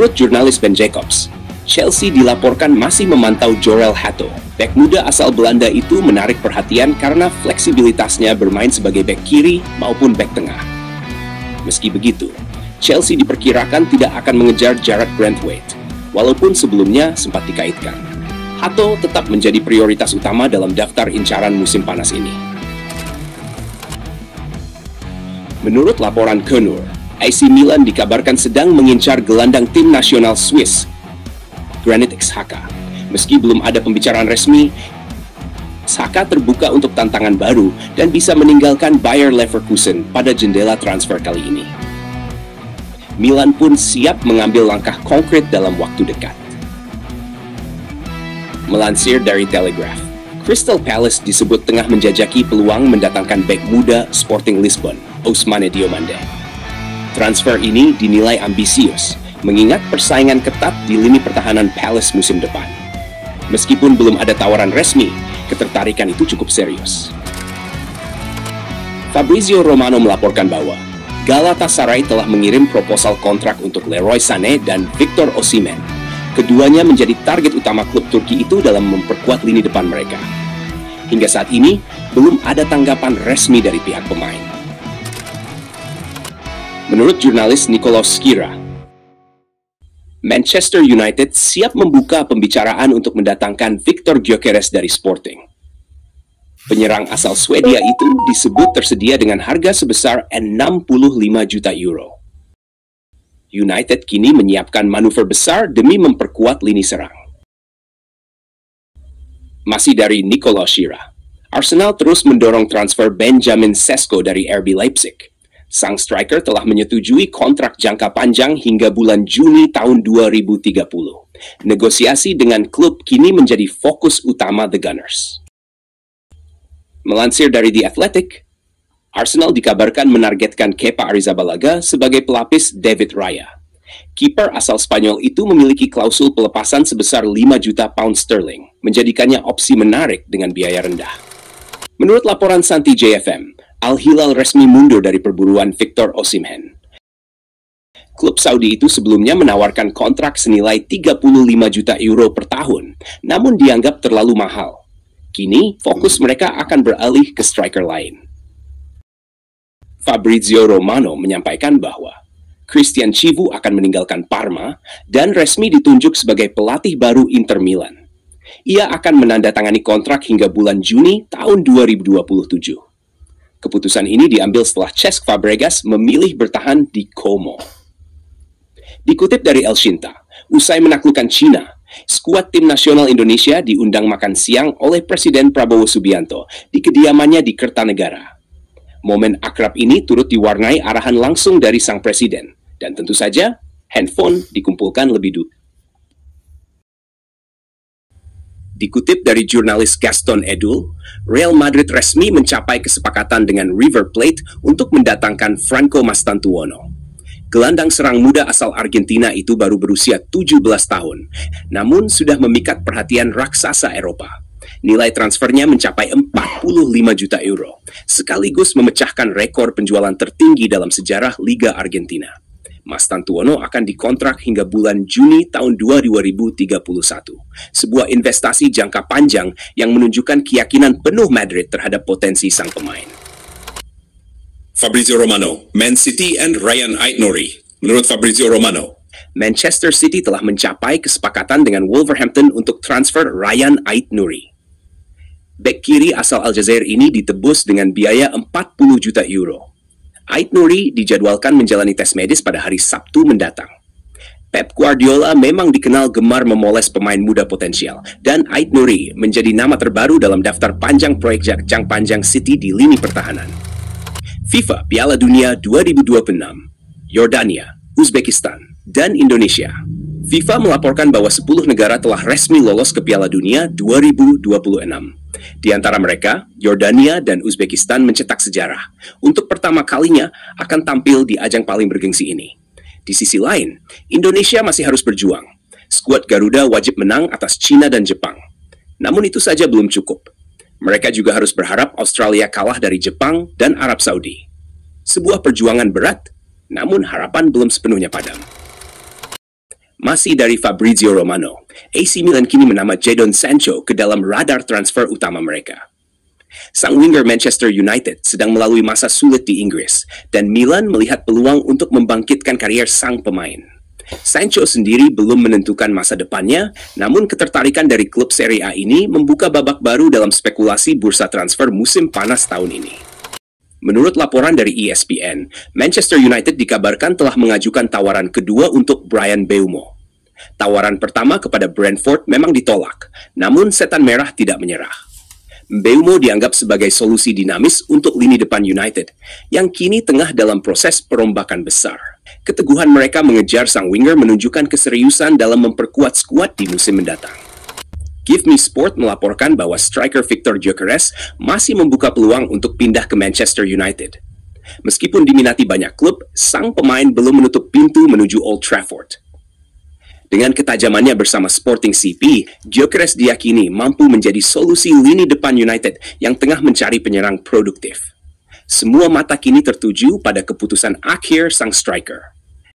Menurut jurnalis Ben Jacobs, Chelsea dilaporkan masih memantau Jorel Hato. Bek muda asal Belanda itu menarik perhatian karena fleksibilitasnya bermain sebagai bek kiri maupun bek tengah. Meski begitu, Chelsea diperkirakan tidak akan mengejar Jarrad Branthwaite, walaupun sebelumnya sempat dikaitkan. Hato tetap menjadi prioritas utama dalam daftar incaran musim panas ini. Menurut laporan Kenur, AC Milan dikabarkan sedang mengincar gelandang tim nasional Swiss, Granit Xhaka. Meski belum ada pembicaraan resmi, Xhaka terbuka untuk tantangan baru dan bisa meninggalkan Bayer Leverkusen pada jendela transfer kali ini. Milan pun siap mengambil langkah konkret dalam waktu dekat. Melansir dari Telegraph, Crystal Palace disebut tengah menjajaki peluang mendatangkan bek muda Sporting Lisbon, Ousmane Diomande. Transfer ini dinilai ambisius, mengingat persaingan ketat di lini pertahanan Palace musim depan. Meskipun belum ada tawaran resmi, ketertarikan itu cukup serius. Fabrizio Romano melaporkan bahwa Galatasaray telah mengirim proposal kontrak untuk Leroy Sané dan Victor Osimhen. Keduanya menjadi target utama klub Turki itu dalam memperkuat lini depan mereka. Hingga saat ini, belum ada tanggapan resmi dari pihak pemain. Menurut jurnalis Nikolaus Skira, Manchester United siap membuka pembicaraan untuk mendatangkan Viktor Gyökeres dari Sporting. Penyerang asal Swedia itu disebut tersedia dengan harga sebesar 65 juta euro. United kini menyiapkan manuver besar demi memperkuat lini serang. Masih dari Nikolaus Skira, Arsenal terus mendorong transfer Benjamin Sesko dari RB Leipzig. Sang striker telah menyetujui kontrak jangka panjang hingga bulan Juni tahun 2030. Negosiasi dengan klub kini menjadi fokus utama The Gunners. Melansir dari The Athletic, Arsenal dikabarkan menargetkan Kepa Arrizabalaga sebagai pelapis David Raya. Kiper asal Spanyol itu memiliki klausul pelepasan sebesar 5 juta pound sterling, menjadikannya opsi menarik dengan biaya rendah. Menurut laporan Santi JFM, Al Hilal resmi mundur dari perburuan Victor Osimhen. Klub Saudi itu sebelumnya menawarkan kontrak senilai 35 juta euro per tahun, namun dianggap terlalu mahal. Kini, fokus mereka akan beralih ke striker lain. Fabrizio Romano menyampaikan bahwa Christian Chivu akan meninggalkan Parma dan resmi ditunjuk sebagai pelatih baru Inter Milan. Ia akan menandatangani kontrak hingga bulan Juni tahun 2027. Keputusan ini diambil setelah Cesc Fabregas memilih bertahan di Como. Dikutip dari El Shinta, usai menaklukkan Cina, skuad tim nasional Indonesia diundang makan siang oleh Presiden Prabowo Subianto di kediamannya di Kertanegara. Momen akrab ini turut diwarnai arahan langsung dari sang presiden, dan tentu saja handphone dikumpulkan lebih dulu. Dikutip dari jurnalis Gaston Edul, Real Madrid resmi mencapai kesepakatan dengan River Plate untuk mendatangkan Franco Mastantuono. Gelandang serang muda asal Argentina itu baru berusia 17 tahun, namun sudah memikat perhatian raksasa Eropa. Nilai transfernya mencapai 45 juta euro, sekaligus memecahkan rekor penjualan tertinggi dalam sejarah Liga Argentina. Mastantuono akan dikontrak hingga bulan Juni tahun 2031. Sebuah investasi jangka panjang yang menunjukkan keyakinan penuh Madrid terhadap potensi sang pemain. Fabrizio Romano, Man City and Ryan Aït-Nouri. Menurut Fabrizio Romano, Manchester City telah mencapai kesepakatan dengan Wolverhampton untuk transfer Ryan Aït-Nouri. Bek kiri asal Aljazair ini ditebus dengan biaya 40 juta euro. Aït-Nouri dijadwalkan menjalani tes medis pada hari Sabtu mendatang. Pep Guardiola memang dikenal gemar memoles pemain muda potensial, dan Aït-Nouri menjadi nama terbaru dalam daftar panjang proyek jangka panjang City di lini pertahanan. FIFA Piala Dunia 2026, Yordania, Uzbekistan, dan Indonesia. FIFA melaporkan bahwa 10 negara telah resmi lolos ke Piala Dunia 2026. Di antara mereka, Yordania dan Uzbekistan mencetak sejarah. Untuk pertama kalinya akan tampil di ajang paling bergengsi ini. Di sisi lain, Indonesia masih harus berjuang. Skuad Garuda wajib menang atas Cina dan Jepang. Namun itu saja belum cukup. Mereka juga harus berharap Australia kalah dari Jepang dan Arab Saudi. Sebuah perjuangan berat, namun harapan belum sepenuhnya padam. Masih dari Fabrizio Romano, AC Milan kini menambah Jadon Sancho ke dalam radar transfer utama mereka. Sang winger Manchester United sedang melalui masa sulit di Inggris, dan Milan melihat peluang untuk membangkitkan karier sang pemain. Sancho sendiri belum menentukan masa depannya, namun ketertarikan dari klub Serie A ini membuka babak baru dalam spekulasi bursa transfer musim panas tahun ini. Menurut laporan dari ESPN, Manchester United dikabarkan telah mengajukan tawaran kedua untuk Bryan Mbeumo. Tawaran pertama kepada Brentford memang ditolak, namun Setan Merah tidak menyerah. Mbeumo dianggap sebagai solusi dinamis untuk lini depan United, yang kini tengah dalam proses perombakan besar. Keteguhan mereka mengejar sang winger menunjukkan keseriusan dalam memperkuat skuad di musim mendatang. Give Me Sport melaporkan bahwa striker Victor Gyökeres masih membuka peluang untuk pindah ke Manchester United. Meskipun diminati banyak klub, sang pemain belum menutup pintu menuju Old Trafford. Dengan ketajamannya bersama Sporting CP, Gyökeres diyakini mampu menjadi solusi lini depan United yang tengah mencari penyerang produktif. Semua mata kini tertuju pada keputusan akhir sang striker.